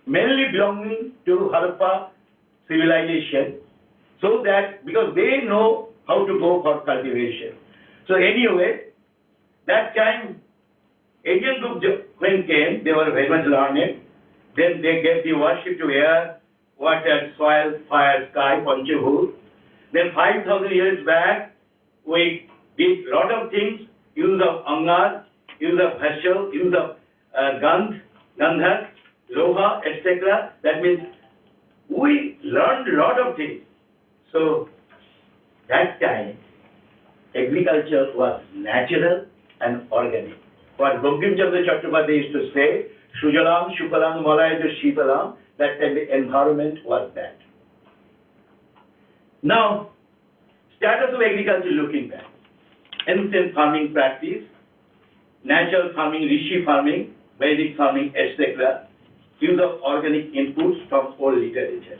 mainly belonging to Harappa civilization, so that because they know how to go for cultivation. So anyway, that time Asian group when came, they were very much learned. Then they gave the worship to air, water, soil, fire, sky, Panchabhut. Then 5,000 years back, we did lot of things, use of angar, use of bhashal, use of gandhak, loha, etc. That means we learned a lot of things. So that time, agriculture was natural and organic. What Bankim Chandra Chattopadhyay used to say, Sujalam, Shukalam, Malayaju, Shitalam, that time the environment was that. Now, status of agriculture looking back. Ancient farming practice, natural farming, rishi farming, Vedic farming, etc. Use of organic inputs from old literature.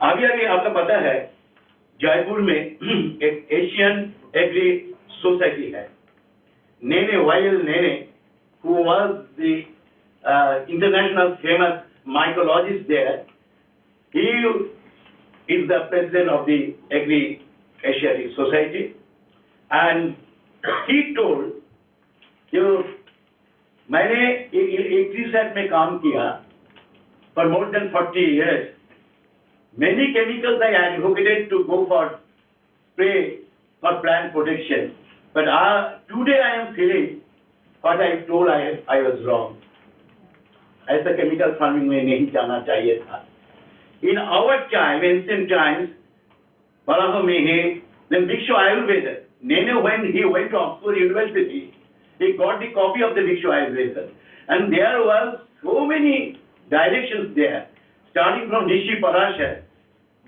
आगे आपको पता है जयपुर में एक Asian agree society है Nene, Y.L. Nene, who was the international famous mycologist there, he is the president of the Agri-Asiatic Society, and he told, मैंने agree set में काम किया for more than 40 years. Many chemicals I advocated to go for spray for plant protection. But today I am feeling what I told I was wrong. ऐसा chemical farming में नहीं जाना चाहिए था. In our time, ancient times, Balaho Mehe, then Bhikshu Ayurveda, Nene when he went to Oxford University, he got the copy of the Bhikshu Ayurveda. And there was so many directions there, starting from Rishi Parashar,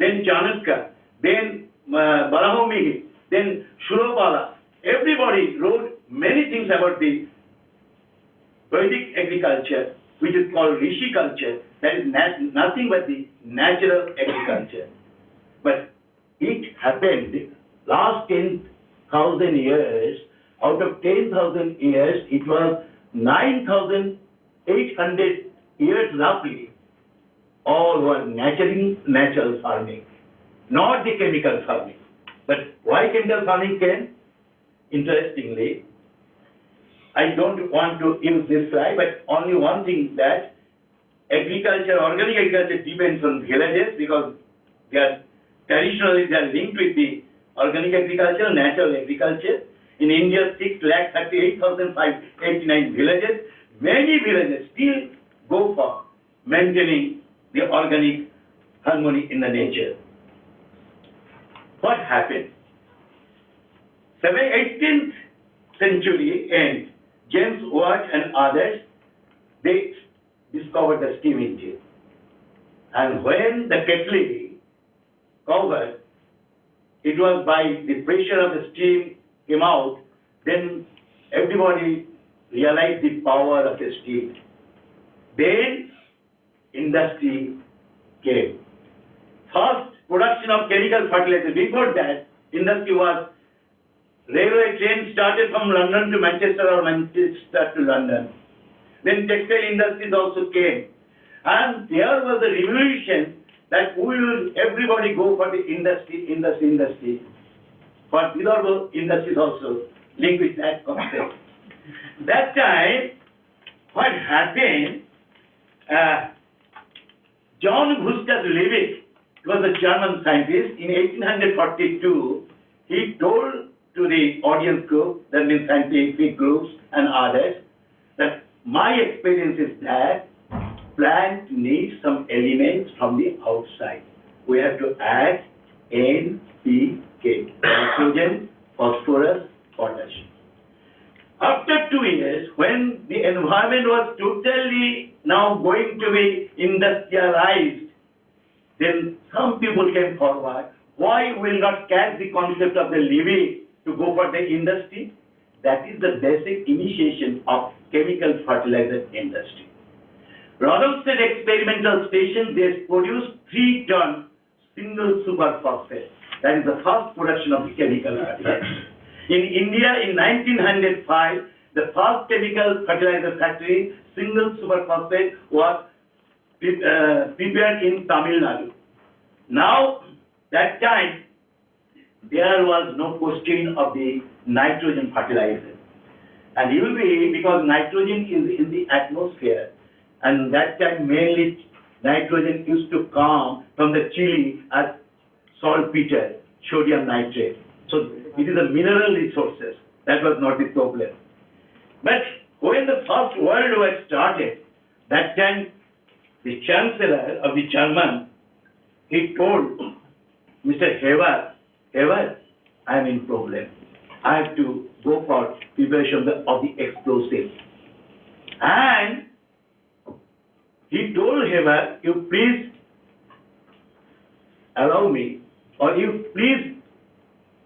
then Chanakya, then Balaho Mehe, then Shurapala. Everybody wrote many things about the Vedic agriculture, which is called Rishi culture, that is nothing but the natural agriculture. But it happened last 10,000 years, out of 10,000 years, it was 9,800 years roughly, all were natural farming, not the chemical farming. But why chemical farming came? Interestingly, I don't want to use this slide, but only one thing that agriculture, organic agriculture depends on villages because they are traditionally linked with the organic agriculture, natural agriculture. In India, 6,38,589 villages. Many villages still go for maintaining the organic harmony in the nature. What happened? 18th century and James Watt and others, they discovered the steam engine. And when the kettle covered, it was by the pressure of the steam came out, then everybody realized the power of the steam. Then industry came. First production of chemical fertilizer. Before that, industry was railway train started from London to Manchester or Manchester to London. Then textile industries also came. And there was a revolution that everybody go for the industry. For Vidarbha industries also linked with that concept. That time, what happened, John Gustav Liebig was a German scientist. In 1842, he told to the audience group, that means scientific groups and others, that my experience is that plant needs some elements from the outside. We have to add NPK, nitrogen, phosphorus, potassium. After 2 years, when the environment was totally now going to be industrialized, then some people came forward. Why will not catch the concept of the living to go for the industry? That is the basic initiation of chemical fertilizer industry. Rothamsted experimental station, they produced 3-ton single superphosphate. That is the first production of the chemical fertilizer. In India, in 1905, the first chemical fertilizer factory, single superphosphate, was prepared in Tamil Nadu. Now, that time, there was no question of the nitrogen fertilizer. And you will be, because nitrogen is in the atmosphere, and that time mainly nitrogen used to come from the chili as saltpeter, sodium nitrate. So it is a mineral resources. That was not the problem. But when the First World War started, that time the Chancellor of the German, he told Mr. Heber, I am in problem. I have to go for preparation of the explosive. And he told Heber, you please allow me, or you please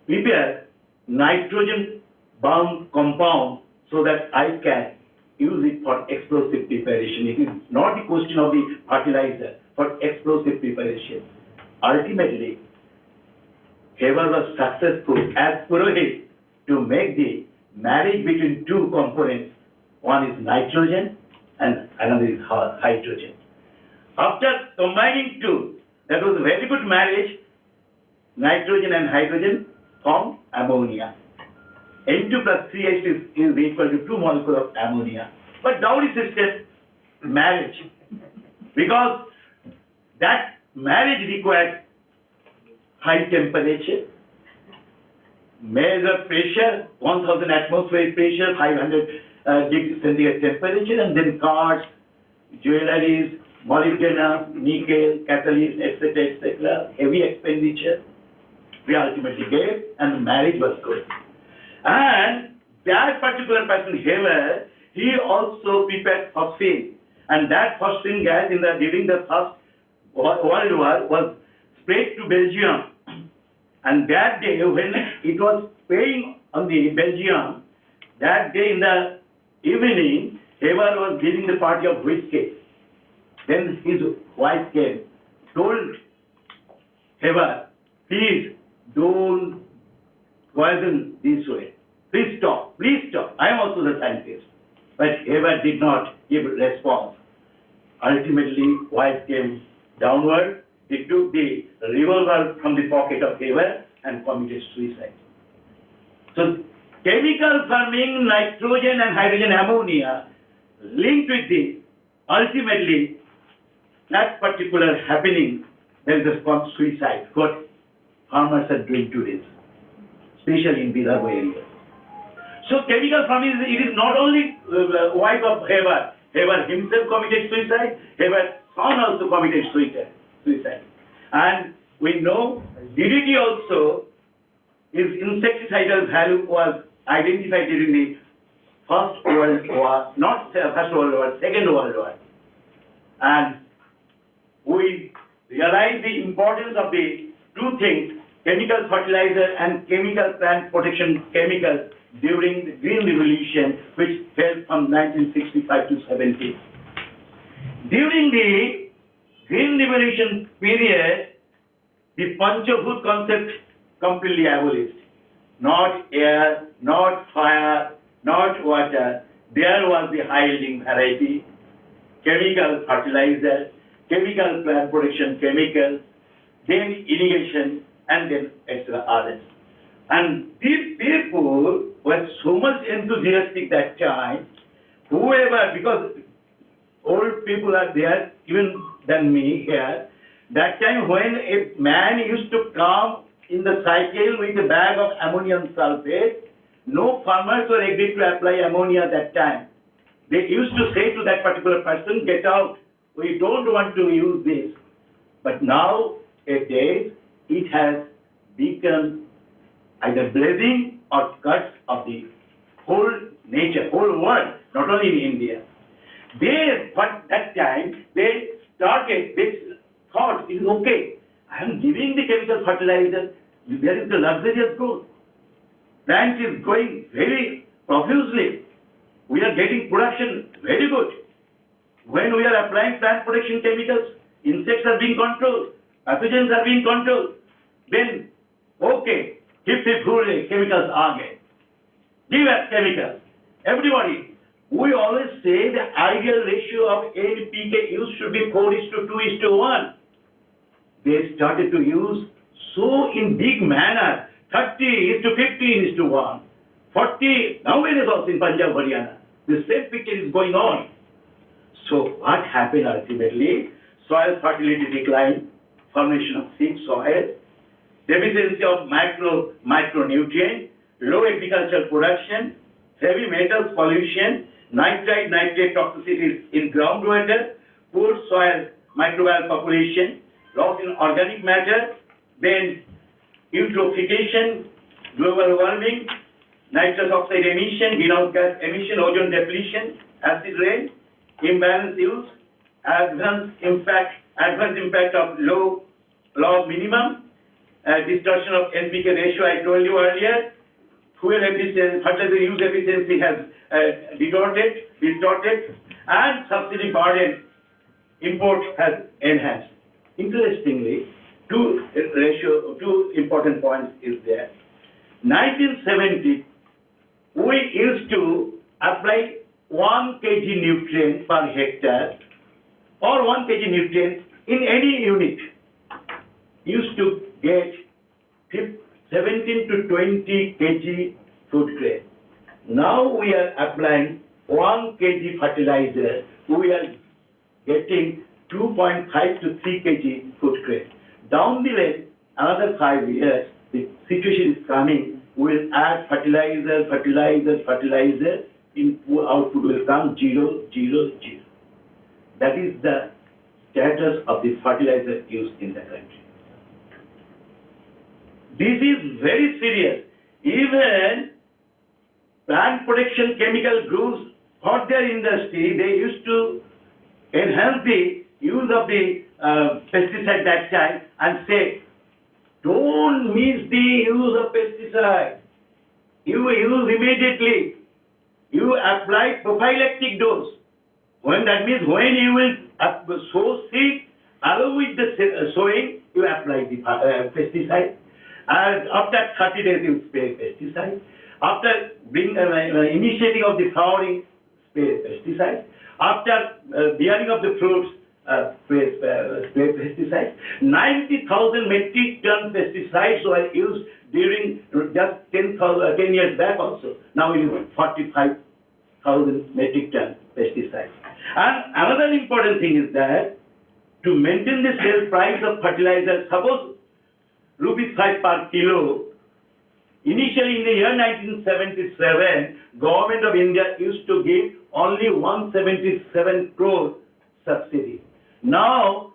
prepare nitrogen-bound compound so that I can use it for explosive preparation. It is not a question of the fertilizer, for explosive preparation. Ultimately, Heber was successful as Purohit to make the marriage between two components. One is nitrogen and another is hydrogen. After combining two, that was a very good marriage. Nitrogen and hydrogen form ammonia. N2 plus 3H is equal to 2 molecules of ammonia. But dowry system, marriage. Because that marriage required high temperature, measure pressure, 1000 atmospheric pressure, 500 degrees centigrade temperature, and then cards, jewelries, molybdenum, nickel, catalyst, etc., heavy expenditure. We ultimately gave, and the marriage was good. And that particular person, Heber, he also prepared phosphine, and that phosphine gas during the First World War was sprayed to Belgium. And that day, when it was spraying on the Belgium, that day in the evening, Heber was giving the party of whiskey. Then his wife came, told Heber, please don't poison this way. Please stop, I am also the scientist. But Heber did not give response. Ultimately, wife came downward. He took the revolver from the pocket of Heber and committed suicide. So, chemical farming, nitrogen and hydrogen ammonia linked with the, ultimately, that particular happening, there is a suicide. What farmers are doing today, especially in Vidarbha area. So, chemical farming, it is not only wife of Heber. Heber himself committed suicide. Heber's son also committed suicide. And we know DDT also, its insecticidal value was identified during the First World War, not First World War, Second World War. And we realize the importance of the two things, chemical fertilizer and chemical plant protection chemicals during the Green Revolution, which held from 1965 to 70. During the Green Revolution period, the Panchabhut concept completely abolished. Not air, not fire, not water. There was the high-yielding variety, chemical fertilizer, chemical plant protection chemicals, then irrigation, and then extra others. And these people were so much enthusiastic that time, whoever, because old people are there, even than me here, that time when a man used to come in the cycle with a bag of ammonium sulfate, no farmers were agreed to apply ammonia that time. They used to say to that particular person, get out, we don't want to use this. But nowadays, it has become either blessing or curse of the whole nature, whole world, not only in India. But that time, they thought it is okay. I am giving the chemical fertilizer, there is the luxurious growth. Plant is growing very profusely. We are getting production very good. When we are applying plant protection chemicals, insects are being controlled, pathogens are being controlled. Then, okay, chemicals are there. Give us chemicals. Everybody, we always say the ideal ratio of NPK use should be 4:2:1. They started to use so in big manner, 30:15:1, 40, nowadays also in Punjab, Haryana. The same picture is going on. So what happened ultimately? Soil fertility decline, formation of thick soil, deficiency of micronutrient, low agricultural production, heavy metals pollution, nitrate toxicities in groundwater, poor soil microbial population, loss in organic matter, then eutrophication, global warming, nitrous oxide emission, greenhouse gas emission, ozone depletion, acid rain, imbalance use, adverse impact of low log minimum, distortion of NPK ratio I told you earlier, fuel efficiency, fertilizer use efficiency has distorted, and subsidy burden import has enhanced. Interestingly, two important points is there. 1970, we used to apply 1 kg nutrient per hectare or 1 kg nutrient in any unit. Used to get 17 to 20 kg food grade. Now we are applying 1 kg fertilizer, we are getting 2.5 to 3 kg food grade. Down the line, another 5 years, the situation is coming, we will add fertilizer, output will come 0, 0, 0. That is the status of the fertilizer use in the country. This is very serious. Even plant protection chemical groups for their industry, they used to enhance the use of the pesticide that time and say, don't miss the use of pesticide. You use immediately. You apply prophylactic dose. When that means when you will sow seed, along with the sowing, you apply the pesticide. And after 30 days, you spray pesticide. After initiating of the flowering, spray pesticide. After bearing of the fruits, spray pesticide. 90,000 metric ton pesticides were used during just 10 years back also. Now it is 45,000 metric ton pesticides. And another important thing is that to maintain the sale price of fertilizer, suppose rupees 5 per kilo, initially in the year 1977, Government of India used to give only 177 crore subsidy. Now,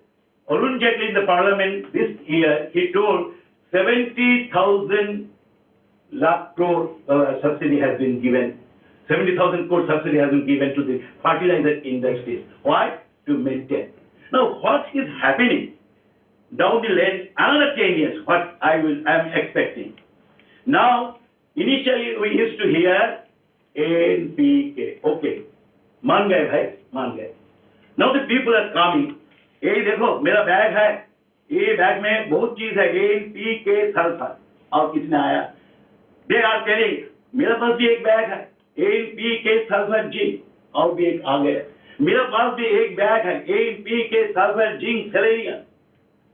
Arun Jaitley in the parliament this year, he told 70,000 lakh crore subsidy has been given. 70,000 crore subsidy has been given to the fertilizer industries. Why? To maintain. Now, what is happening down the lane? Another 10 years, what I am expecting. Now, initially we used to hear NPK. Okay, मान गए भाई, मान गए. Now the people are coming. ये देखो मेरा bag है, ये बैग में बहुत चीज है, NPK सल्फर. और कितने आया? They are telling, मेरे पास भी एक बैग है, NPK सल्फर जिंक, और भी एक आ गया. मेरे पास भी एक बैग है, NPK sulphur zinc selenium.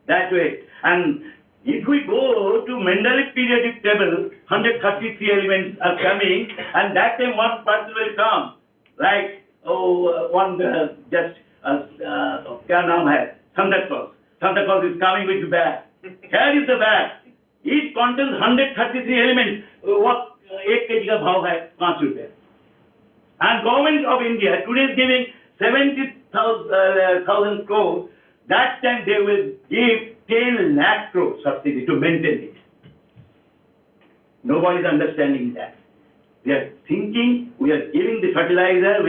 That way. And if we go to Mendeleev periodic table, 133 elements are coming, and that time one person will come, like क्या नाम है? Santa Claus. Santa Claus is coming with the bag. Here is the bag. It contains 133 elements. What 1 kg का भाव है 5 रुपए. And Government of India today is giving 70,000 crore. That time they will give 10 lakh crore subsidy to maintain it. Nobody is understanding that. We are thinking we are giving the fertilizer,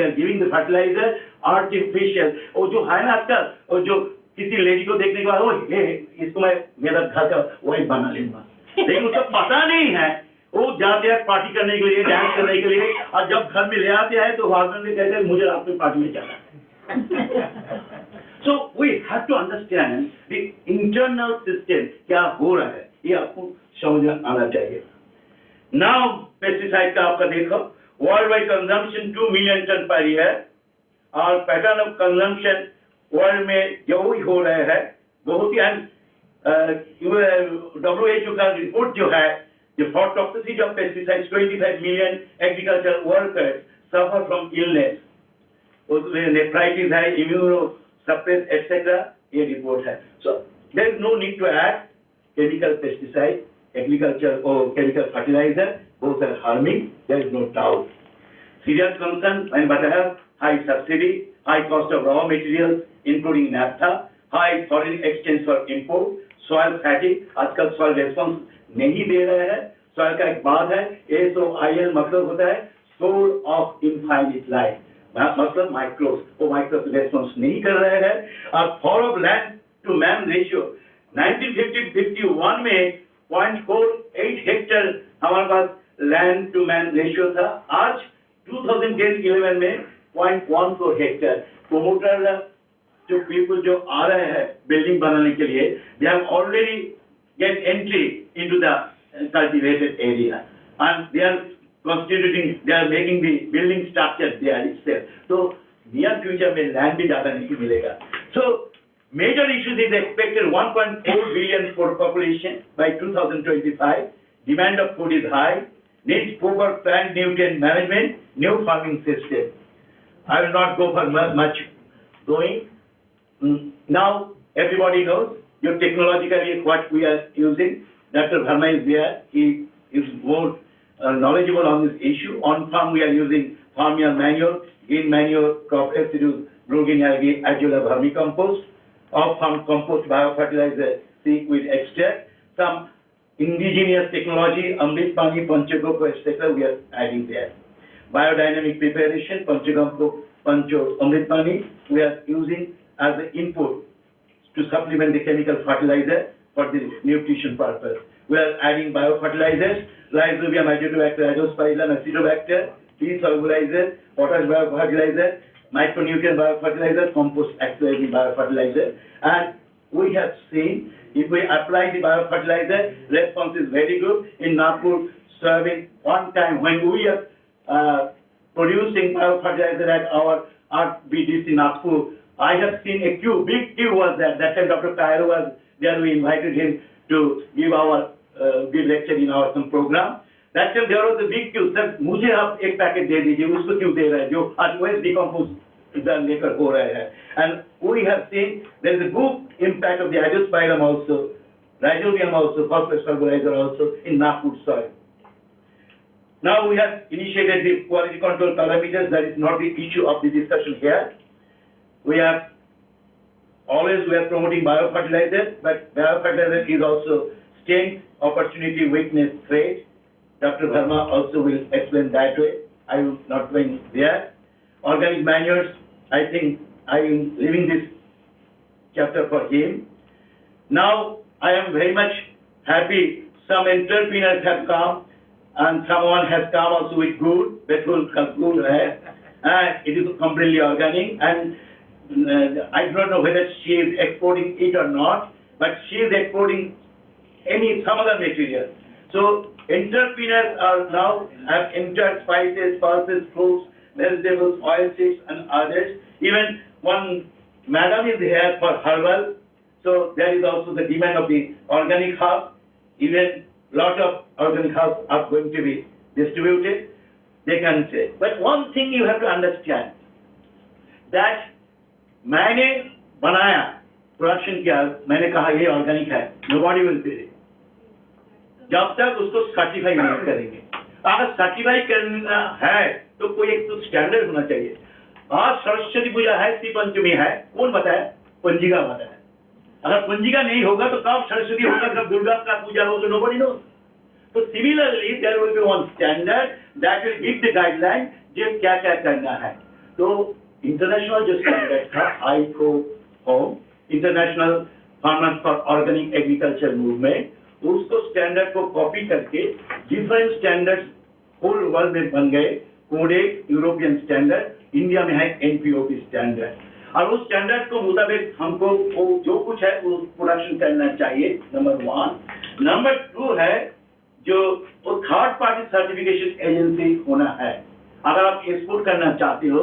artificial. वो जो है ना आजकल, वो जो किसी lady को देखने के बाद, वो इसको मैं मेरा घर का वही बना लूंगा. लेकिन उसको पता नहीं है, वो जाते हैं पार्टी करने के लिए, डांस करने के लिए, और जब घर में ले आते हैं तो हस्बैंड ने कहते हैं मुझे रात में पार्टी में जाना है. So we have to understand the internal system क्या हो रहा है, ये आपको समझ आना चाहिए. Now pesticide का आपका देखो, worldwide consumption 2 million ton per year, और पैटर्न ऑफ कंजम्पशन वर्ल्ड में जो ही हो रहे हैं बहुत ही WHO का रिपोर्ट जो है, the for toxicity of pesticides, 25 million agricultural workers suffer from illness. उसमें nephritis है, immunosuppressed, etc. ये रिपोर्ट है. So there is no need to add chemical pesticide, agriculture or chemical fertilizer. Both are harming. There is no doubt. Serious concern when but have high subsidy, high cost of raw materials, including naphtha, high foreign exchange for import, soil fatigue. आजकल soil response नहीं दे रहे हैं. soil का एक बात है, SOIL मतलब होता है soul of infinite life. मतलब माइक्रोस, वो माइक्रोस रेस्पॉन्स नहीं कर रहे हैं. और for of land to man ratio 1950-51 में 0.48 हेक्टर हमारे पास लैंड टू मैन रेशियो था. आज 2010-11 में 0.14 हेक्टर. प्रोमोटर जो पीपल जो आ रहे हैं बिल्डिंग बनाने के लिए, they have already get entry into the cultivated area and they are constituting, they are making the building structure there itself. So near future में land भी ज़्यादा नहीं मिलेगा. So major issues is expected 1.4 billion for population by 2025. Demand of food is high. Needs proper plant nutrient management, new farming system. I will not go for much going. Now everybody knows your technologically what we are using. Dr. Verma is there. He is more knowledgeable on this issue. On farm we are using farmyard manure, green manure, crop residues, green algae, adula vermicompost, off farm compost, biofertilizer, seaweed extract, some indigenous technology, amrit pani, panchagoko, etc. we are adding there. Biodynamic preparation, panchagoko, pancho, amrit pani we are using as the input to supplement the chemical fertilizer for the nutrition purpose. We are adding biofertilizers, Rhizobium, Azotobacter, Azospirillum, Acidobacter, tree solubilizer, potash biofertilizer, micronutrient biofertilizer, compost activating biofertilizer. And we have seen if we apply the biofertilizer, response is very good. In Nagpur, serving one time when we are producing biofertilizer at our RBDC Nagpur, I have seen a queue, big queue was there. That time Dr. Kairo was there. We invited him to give our give lecture in our some program. That time there was a big queue. Sir, मुझे आप एक packet दे दीजिए, उसको क्यों दे रहे हैं जो आज वेस्ट डिकम्पोज लेकर हो रहे हैं. And we have seen there is a good impact of the Azospirillum also, Rhizobium also, phosphorus solubilizer also in Nagpur soil. Now we have initiated the quality control parameters. That is not the issue of the discussion here. We are always promoting biofertilizer, but biofertilizer is also strength, opportunity, weakness, threat. Dr. Verma also will explain that way. I will not going there. Organic manures, I think I am leaving this chapter for him. Now I am very much happy. Some entrepreneurs have come, and someone has come also with good, petrol good, and it is completely organic. And I don't know whether she is exporting it or not, but she is exporting some other material. So entrepreneurs are now have entered spices, pulses, fruits, vegetables, oilseeds, and others. Even one madam is here for herbal. So there is also the demand of the organic herb. Even lot of organic herbs are going to be distributed. They can say. But one thing you have to understand that मैंने बनाया production किया, मैंने कहा ये organic है, nobody will pay. जब तक उसको सर्टिफाई नहीं करेंगे. अगर सर्टिफाई करना है तो कोई एक तो स्टैंडर्ड होना चाहिए. आज सरस्वती पूजा है, श्री पंचमी है, कौन बताया? पंजिका बताया. अगर पंजिका नहीं होगा तो कब सरस्वती होगा, कब दुर्गा का पूजा होगा, nobody knows. So similarly there will be one standard that will give the guideline जो क्या क्या करना है. तो इंटरनेशनल जो स्टैंडर्ड था IFOM, international farmers for organic agriculture movement, उसको स्टैंडर्ड को कॉपी करके डिफरेंट स्टैंडर्ड्स होल वर्ल्ड में बन गए. कोडेक यूरोपियन स्टैंडर्ड, इंडिया में है NPOP स्टैंडर्ड. और उस स्टैंडर्ड को मुताबिक हमको जो कुछ है वो प्रोडक्शन करना चाहिए. नंबर 1. नंबर 2 है जो थर्ड पार्टी सर्टिफिकेशन एजेंसी होना है. अगर आप एक्सपोर्ट करना चाहते हो,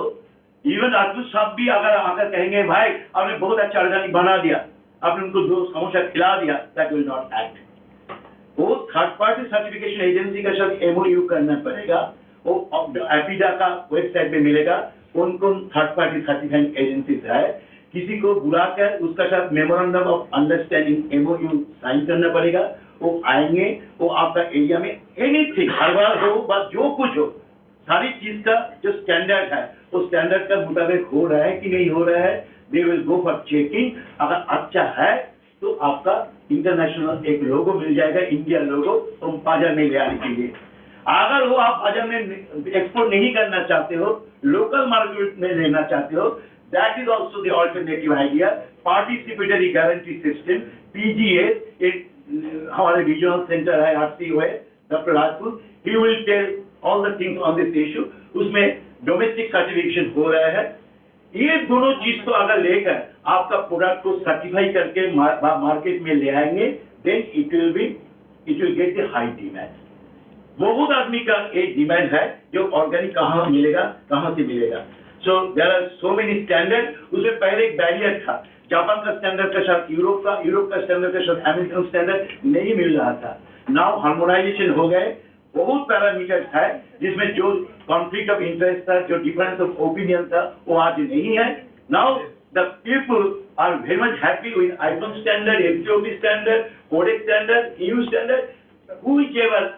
इवन राजपूत साहब भी अगर आकर कहेंगे भाई आपने बहुत अच्छा ऑर्गेनिक बना दिया, आपने उनको 2 समोसा खिला दिया, दैट विल नॉट एक्ट। वो थर्ड पार्टी सर्टिफिकेशन एजेंसी का साथ एमओयू करना पड़ेगा। वो एपीडा का वेबसाइट पे मिलेगा कौन कौन थर्ड पार्टी सर्टिफाइंग एजेंसीज है। किसी को बुलाकर उसका साथ memorandum of understanding MOU sign करना पड़ेगा। वो आएंगे, वो आपका एरिया में एनीथिंग हर्बल हो बस जो कुछ हो, सारी चीज का जो स्टैंडर्ड है वो स्टैंडर्ड का मुताबिक हो रहा है कि नहीं हो रहा है, they will go for checking. अगर अच्छा है तो आपका इंटरनेशनल एक लोगो मिल जाएगा, इंडिया लोगो, तो बाजार में ले आने के लिए। अगर वो आप बाजार में एक्सपोर्ट नहीं करना चाहते हो, लोकल मार्केट में लेना चाहते हो, that is also the alternative idea. Participatory guarantee system PGA, एक हमारे रीजनल सेंटर है आरसीओ है doctor Rajput, he will tell all the things on this issue. उसमें डोमेस्टिक सर्टिफिकेशन हो रहा है। ये दोनों चीज को अगर लेकर आपका प्रोडक्ट को सर्टिफाई करके मार्केट में ले आएंगे, then it will get the high demand. बहुत आदमी का एक डिमांड है जो ऑर्गेनिक कहाँ मिलेगा, कहाँ से मिलेगा। So there are so many standard. उसमें पहले एक बैरियर था, जापान का स्टैंडर्ड के साथ यूरोप का स्टैंडर्ड के साथ अमेरिकन स्टैंडर्ड नहीं मिल रहा था। नाउ हार्मोनाइजेशन हो गए, बहुत पैरामीटर है जिसमें जो कॉन्फ्लिक्ट ऑफ इंटरेस्ट था, जो डिफरेंस ऑफ ओपिनियन था, वो आज नहीं है। Now the people are very much happy with iPhone standard, FTOP standard, codex standard, EU standard, whichever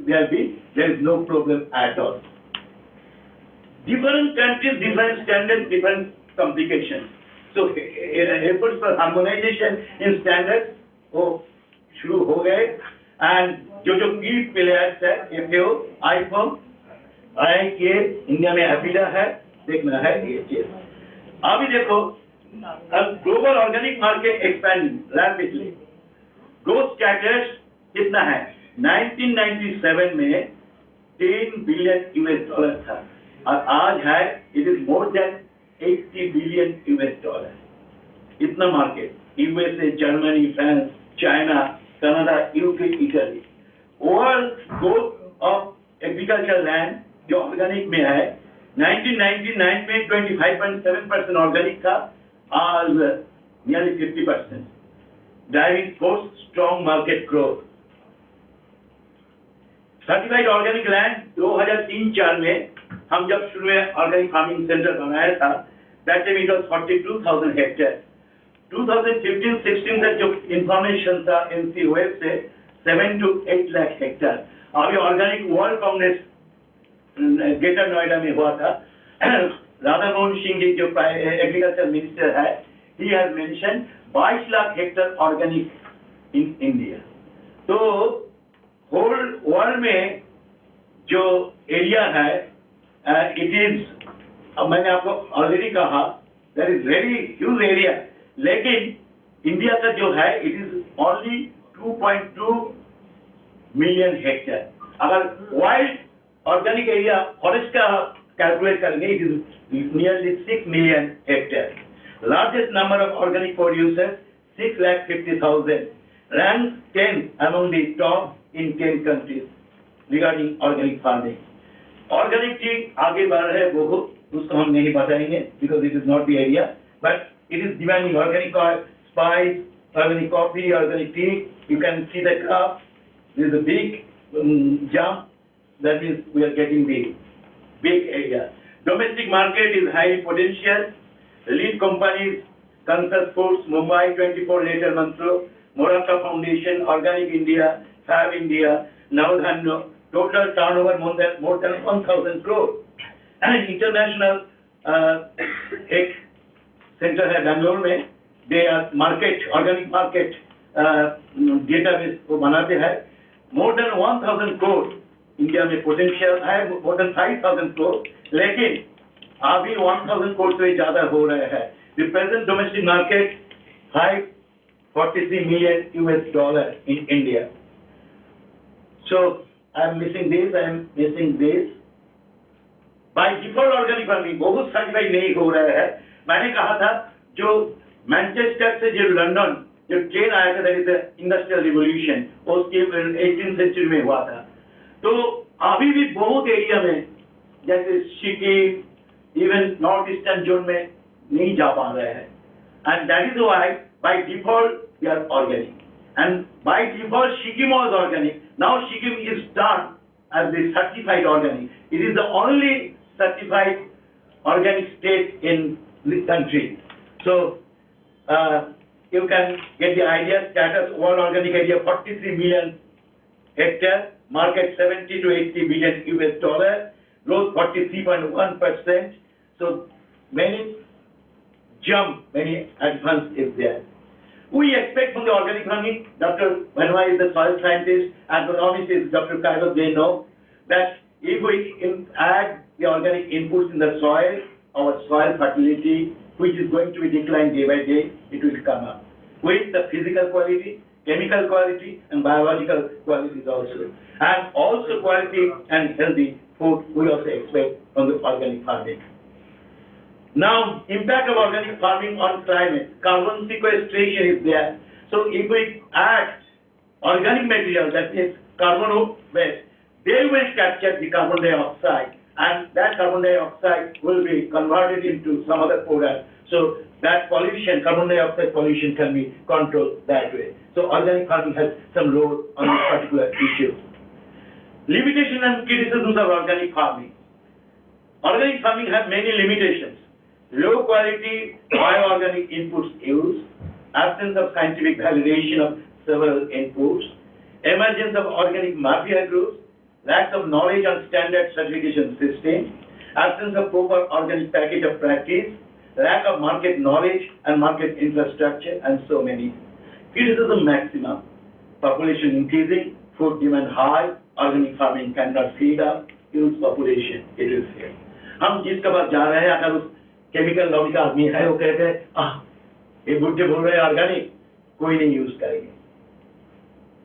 there be, there is no problem at all. Different countries, different standards, different complications. So efforts for harmonization in standards वो शुरू हो गए, and जो की players है, FAO, iPhone, आईके, India में APEDA है, देखना है ये चीज। अभी देखो, अब global organic market expanding rapidly. Growth status कितना है? 1997 में 10 बिलियन यूएस डॉलर था और आज है it is more than 80 billion US dollar. इतना market USA, Germany, France, China, Canada, UK, Italy. World growth of agriculture land जो ऑर्गेनिक में है 1999 में 25.7% ऑर्गेनिक था, आज nearly 50%, driving force strong market growth. Certified organic land 2003-04 में हम जब शुरू में ऑर्गेनिक फार्मिंग सेंटर बनाया था, that time it was 42,000 hectare. 2015-16 तक जो इंफॉर्मेशन था एनसी वेब से 7 to 8 लाख हेक्टेयर। अभी organic world Congress greater Noida में हुआ था, राधा मोहन सिंह जी जो एग्रीकल्चर मिनिस्टर है, he has mention 22 lakh hectare organic in India. तो होल वर्ल्ड में जो एरिया है इट इज, अब मैंने आपको ऑलरेडी कहा that is very huge area, लेकिन इंडिया का जो है it is only 2.2 million hectare. अगर वाइल्ड ऑर्गेनिक एरिया फॉरेस्ट का कैलकुलेट करेंगे it is nearly 6 million hectare. Largest number of organic producers 6,50,000, rank 10 among the top in 10 countries regarding organic farming. Organic tea आगे बढ़ रहे हैं बहुत, उसको हम नहीं बताएंगे because it is not the area, but it is demanding organic spice, organic coffee, organic tea. You can see the graph. There is a big jump. That means we are getting the big area. Domestic market is highly potential. Lead companies: Kansas Foods, Mumbai 24 Later Mantro, Morata Foundation, Organic India, Fab India, Navdhanno, total turnover more than 1,000 crore. And international एक centre है बेंगलोर में, they are market, organic market database को बनाते हैं। more than 1,000 crore India में potential है, more than 5,000 crore, लेकिन अभी 1,000 crore से ज्यादा हो रहे हैं। The present domestic market 543 million US dollar in India. So I am missing this, I am missing this. By default organic farming बहुत सर्टिफाइड नहीं हो रहा है। मैंने कहा था जो मैनचेस्टर से जो लंदन जो ट्रेन आया था, दैट इज इंडस्ट्रियल रिवोल्यूशन, उसके 18th सेंचुरी में हुआ था। तो अभी भी बहुत एरिया में जैसे Sikkim even north eastern zone में नहीं जा पा रहे हैं, and that is why by default we are organic, and by default Sikkim was organic. Now Sikkim is done as the certified organic. It is the only certified organic state in the country. So you can get the idea. Status: world organic area 43 million hectares, market 70 to 80 billion US dollar, growth 43.1%. So many advance is there. We expect from the organic farming, Dr. Bhanwa is the soil scientist, agronomist is Dr. Kailash, they know that if we add the organic inputs in the soil, our soil fertility, which is going to be declined day by day, it will come up. With the physical quality, chemical quality, and biological qualities also. And also quality and healthy food we also expect from the organic farming. Now, impact of organic farming on climate, carbon sequestration is there. So if we add organic material, that is carbon waste, they will capture the carbon dioxide, and that carbon dioxide will be converted into some other product. So that pollution, carbon dioxide pollution, can be controlled that way. So organic farming has some role on this particular issue. Limitation and criticisms of organic farming. Organic farming has many limitations. Low quality bioorganic inputs used, absence of scientific validation of several inputs, emergence of organic mafia groups, lack of knowledge on standard certification system, absence of proper organic package of practice, lack of market knowledge and market infrastructure, and so many. Criticism maximum, population increasing, food demand high, organic farming cannot feed up, huge population, it will fail. हम जिसके पास जा रहे हैं, अगर उस chemical lobby का आदमी है, वो कहते हैं ये बुढ़े बोल रहे हैं ऑर्गेनिक, कोई नहीं यूज करेंगे।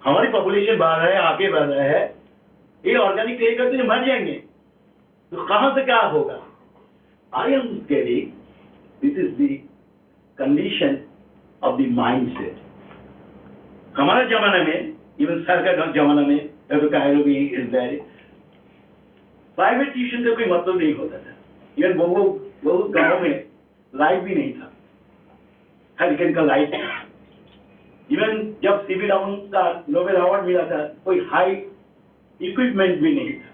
हमारी पॉपुलेशन बढ़ रहा है, आगे बढ़ रहा है, ये ऑर्गेनिक लेकर तो मर जाएंगे, तो कहां से क्या होगा? I am telling this is the condition of the mindset. हमारे जमाने में, इवन सर का जमाना में, प्राइवेट ट्यूशन का कोई मतलब नहीं होता था। इवन बहुत गाँव में लाइट भी नहीं था, हरिकेन का लाइट था। इवन जब सीवी रामन का नोबेल अवार्ड मिला था, कोई हाई इक्विपमेंट भी नहीं था।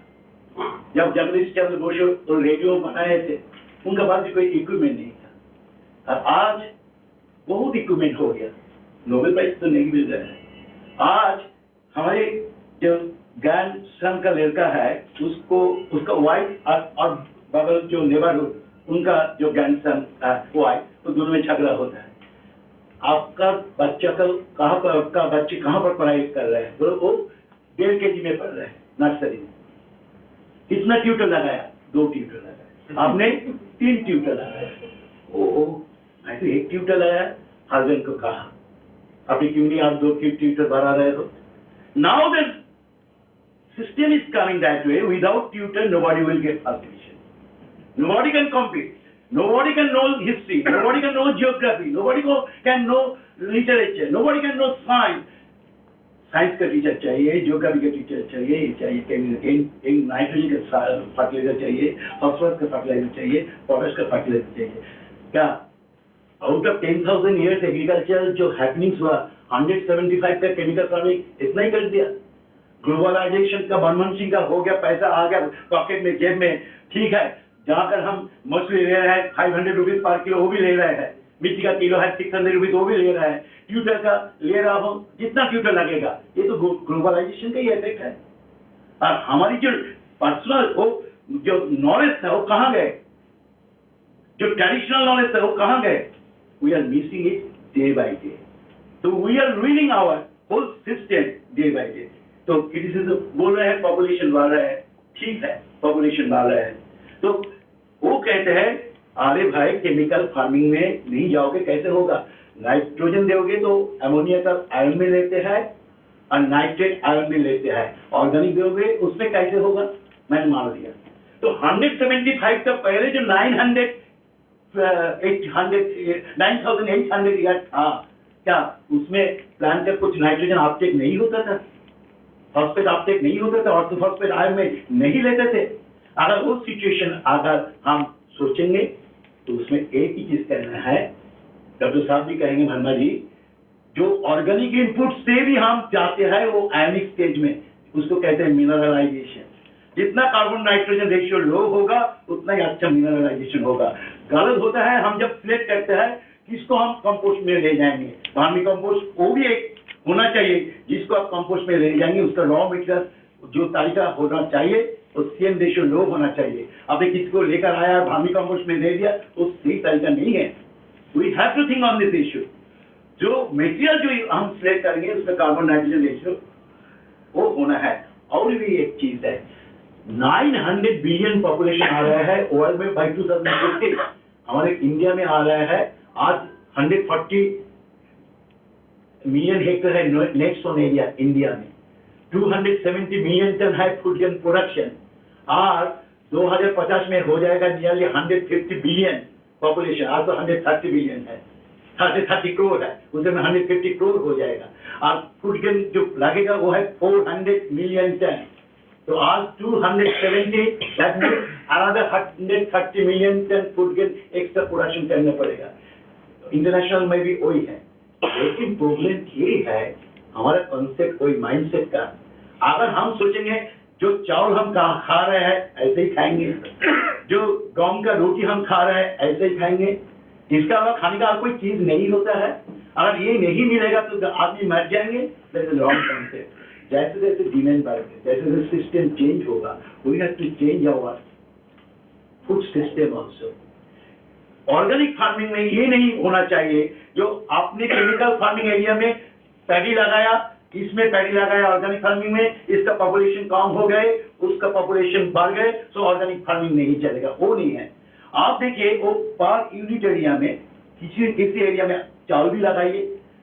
जब जगदीश चंद्र बोस तो रेडियो बनाए थे, उनके पास भी कोई इक्विपमेंट नहीं था। और आज बहुत इक्विपमेंट हो गया, नोबेल प्राइज तो नहीं मिल रहा है। आज हमारे जो ग्रैंड सन का लड़का है, उसका वाइफ और बगल जो नेबरहुड, उनका जो ग्रैंड सन वाइफ, तो दोनों में झगड़ा होता है। आपका बच्चा कहाँ पर पढ़ाई कर रहे हैं? वो 1.5 kg में पढ़ रहे हैं, नर्सरी में। कितना ट्यूटर लगाया? 2 ट्यूटर लगाया। आपने 3 ट्यूटर लगाया। मैं तो 1 ट्यूटर लगाया। हस्बैंड को कहा, अभी क्यों नहीं आप 2 ट्यूटर बढ़ा रहे हो? Now the system is coming that way. Without tutor, nobody will get first division. Nobody can compete. Nobody can know history. Nobody can know geography. Nobody can know literature. Nobody can know science. Science का teacher चाहिए, geography का teacher चाहिए, nitrogen का fertiliser चाहिए, phosphorus का fertiliser चाहिए, potash का fertiliser चाहिए। क्या आउट ऑफ 10,000 years एग्रीकल्चर जो हैपनिंग्स हुआ, 175 का केमिकल फार्मिंग इतना ही कर दिया। ग्लोबलाइजेशन का, मनमोहन सिंह का हो गया, पैसा आ गया पॉकेट में, जेब में, ठीक है। जहां कर हम मछली ले रहे हैं 500 रुपीज पर किलो, वो भी ले रहे हैं। मिट्टी का किलो है 600 रुपीज, वो भी ले रहे हैं। ट्यूटर का ले रहा हूं, जितना ट्यूटर लगेगा, ये तो ग्लोबलाइजेशन का ही इफेक्ट है। और हमारी जो पर्सनल जो नॉलेज था, वो कहाँ गए? जो ट्रेडिशनल नॉलेज था, वो कहाँ गए? We are missing it day by day. तो we are ruining our whole system day by day. तो क्रिटिसिज्म बोल रहे हैं पॉपुलेशन बढ़ रहा है, ठीक है, पॉपुलेशन बढ़ रहा है, तो वो कहते हैं अरे भाई केमिकल फार्मिंग में नहीं जाओगे कैसे होगा? नाइट्रोजन दोगे तो अमोनिया का आयन में लेते हैं और नाइट्रेट आयन में लेते हैं। ऑर्गेनिक दोगे उसमें कैसे होगा? मैंने मान लिया। तो 175 का पहले जो 9,800 ईयर था, क्या उसमें प्लांट का कुछ नाइट्रोजन अपटेक नहीं होता था? फॉस्फेट अपटेक नहीं होता था? ऑर्थोफॉस्फेट आयन में नहीं लेते थे? अगर वो सिचुएशन अगर हम सोचेंगे तो उसमें एक ही चीज करना है, डॉक्टर साहब भी कहेंगे वर्मा जी, जो ऑर्गेनिक इनपुट से भी हम जाते हैं वो आयनिक स्टेज में, उसको कहते हैं मिनरलाइजेशन। जितना कार्बन नाइट्रोजन रेशियो लो होगा उतना ही अच्छा मिनरलाइजेशन होगा। गलत होता है हम जब सिलेक्ट करते हैं किसको हम कंपोस्ट में ले जाएंगे, वर्मी कंपोस्ट वो भी एक होना चाहिए जिसको आप कंपोस्ट में ले जाएंगे, उसका रॉ मटेरियल जो तरीका होना चाहिए तो सेम रेशियो लो होना चाहिए। अब किसी को लेकर आया वर्मी कंपोस्ट में दे दिया तो सही तरीका नहीं है। We have to think on this issue. जो मटेरियल जो हम सिलेक्ट करेंगे उसमें कार्बन नाइट्रोजन रेशियो वो होना है। और भी एक चीज है, 900 बिलियन पॉपुलेशन आ रहा है वर्ल्ड में बाई 2050। हमारे इंडिया में आ रहा है आज 140 मिलियन हेक्टेयर है नेक्स्ट ऑन एरिया इंडिया में, 270 मिलियन टन है फूड ग्रेन प्रोडक्शन, और 2050 में हो जाएगा नियरली 150 बिलियन पॉपुलेशन। आज तो 130 बिलियन है, 30 करोड़ है, उसमें 150 करोड़ हो जाएगा। और फूड ग्रेन जो लगेगा वो है 400 मिलियन टन, तो आज 270, that means another 130 million ton food grain extra production करना पड़ेगा। इंटरनेशनल में भी वही है, लेकिन प्रॉब्लम ये है हमारा कॉन्सेप्ट वही माइंडसेट का। अगर हम सोचेंगे जो चावल हम खा रहे हैं ऐसे ही खाएंगे, जो गेहूं का रोटी हम खा रहे हैं ऐसे ही खाएंगे, इसका अलावा खाने का कोई चीज नहीं होता है। अगर ये नहीं मिलेगा तो आदमी मर जाएंगे। That is wrong concept. जैसे जैसे डिमांड बढ़ेगा, जैसे जैसे सिस्टम चेंज होगा, we have to change our food system also. Organic farming में ये नहीं होना चाहिए जो आपने केमिकल फार्मिंग एरिया में पैडी लगाया, इसमें पैडी लगाया ऑर्गेनिक फार्मिंग में, इसका पॉपुलेशन कम हो गए, उसका पॉपुलेशन बढ़ गए, तो ऑर्गेनिक फार्मिंग नहीं चलेगा। वो नहीं है। आप देखिए वो पर यूनिट एरिया में किसी एरिया में चावल भी लगाइए,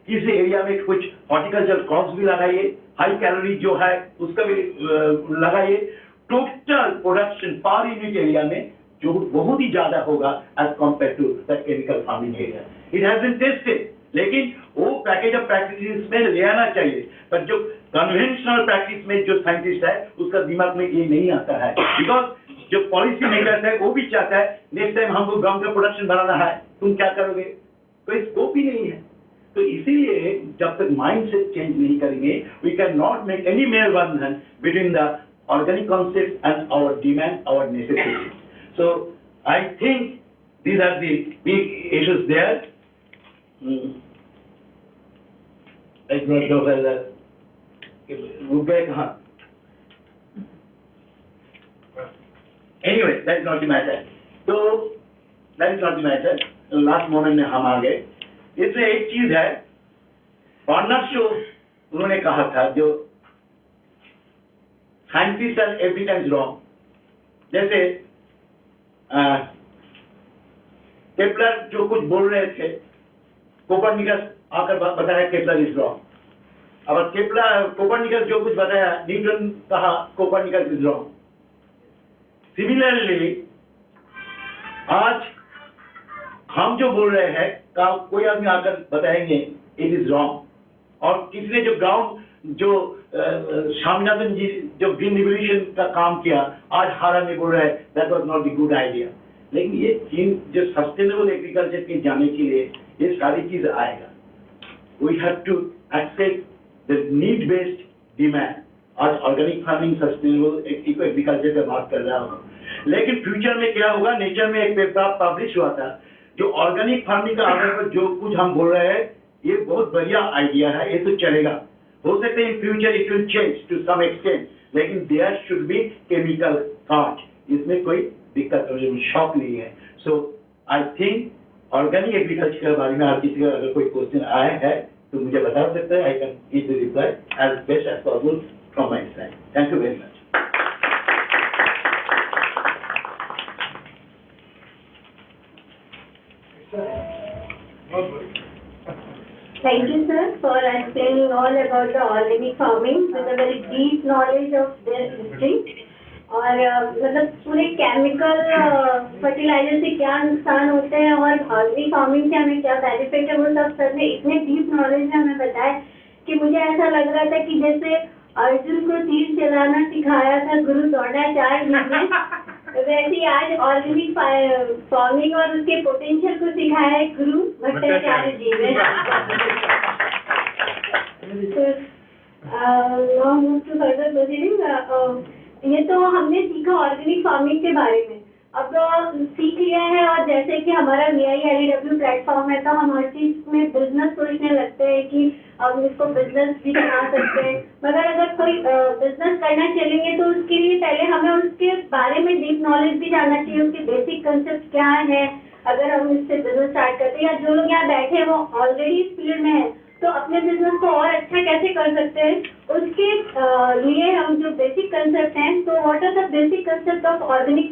किसी एरिया में कुछ हॉर्टिकल्चर क्रॉप्स भी लगाइए, हाई कैलोरी जो है उसका भी लगाइए। Total production per unit area में जो बहुत ही ज्यादा होगा as compare to the chemical farming area. It has been tested, लेकिन वो पैकेज ऑफ प्रैक्टिस में ले आना चाहिए। पर जो कन्वेंशनल प्रैक्टिस में जो साइंटिस्ट है उसका दिमाग में ये नहीं आता है, बिकॉज जो पॉलिसी मेकर है वो भी चाहता है नेक्स्ट टाइम हमको गांव का प्रोडक्शन बढ़ाना है, तुम क्या करोगे, कोई स्कोप ही नहीं है। तो इसीलिए जब तक माइंड सेट चेंज नहीं करेंगे, वी कैन नॉट मेक एनी मेयर बंधन between the organic concept and our demand, our necessity. So I think these are the big issues there. I don't know whether we'll get anyway, that's not the matter. So that is not the matter. Last moment में हम आ गए। इसमें एक चीज है, Bernard show उन्होंने कहा था जो scientist are every time wrong. जैसे केपलर जो कुछ बोल रहे थे, कोपरनिकस आकर बताया केपलर इज रॉन्ग। अब कोपरनिकस जो कुछ बताया, न्यूटन कहा कोपरनिकस इज रॉन्ग। सिमिलरली आज हम जो बोल रहे हैं का कोई आदमी आकर बताएंगे इट इज रॉन्ग, और किसी ने जो ग्राउंड जो स्वामीनाथन जी जो ग्रीन रिवोल्यूशन का काम किया, आज हारा में बोल रहे हैं that was not the good idea. लेकिन ये चीन जो सस्टेनेबल एग्रीकल्चर के जाने के लिए ये सारी चीज आएगा। We have to accept the need based demand. आज organic farming sustainable eco agriculture का बात कर रहा हूँ, लेकिन फ्यूचर में क्या होगा, नेचर में एक पेपर पब्लिश हुआ था जो ऑर्गेनिक फार्मिंग का आधार पर जो कुछ हम बोल रहे हैं ये बहुत बढ़िया आइडिया है, ये तो चलेगा। हो सकता है in future it will change to some extent, लेकिन there should be chemical thought, इसमें कोई दिक्कत और शॉक नहीं है। So I think organic agriculture के बारे में आप किसी का अगर कोई क्वेश्चन आया है तो मुझे बता सकते हैं। I can give the reply as best as possible from my side. Thank you very much. Thank you, sir, for explaining all about the organic farming with a very deep knowledge of their history. और मतलब पूरे chemical fertiliser से क्या नुकसान होते हैं और organic farming से हमें क्या बेनिफिट है, वो सब सर ने इतने डीप नॉलेज में हमें बताया कि मुझे ऐसा लग रहा था कि जैसे अर्जुन को तीर चलाना सिखाया था गुरु द्रोणाचार्य जी ने, वैसे ही आज ऑर्गेनिक फार्मिंग और उसके पोटेंशियल को सिखाया है गुरु भट्टाचार्य जी ने। Now move to further proceeding. ये तो हमने सीखा ऑर्गेनिक फार्मिंग के बारे में। अब सीख लिया है और जैसे कि हमारा VI LEW प्लेटफॉर्म है तो हम हर चीज में बिजनेस सोचने लगते हैं कि हम इसको बिजनेस भी बना सकते हैं, मगर अगर कोई बिजनेस करना चलेंगे तो उसके लिए पहले हमें उसके बारे में डीप नॉलेज भी जानना चाहिए, उसके बेसिक कंसेप्ट क्या है। अगर हम इससे बिजनेस स्टार्ट करते हैं या जो लोग यहाँ बैठे हैं वो ऑलरेडी इस फील्ड में है तो अपने बिजनेस को और अच्छा कैसे कर सकते हैं, उसके लिए हम जो बेसिक कंसेप्ट हैं, तो what are the basic concept of organic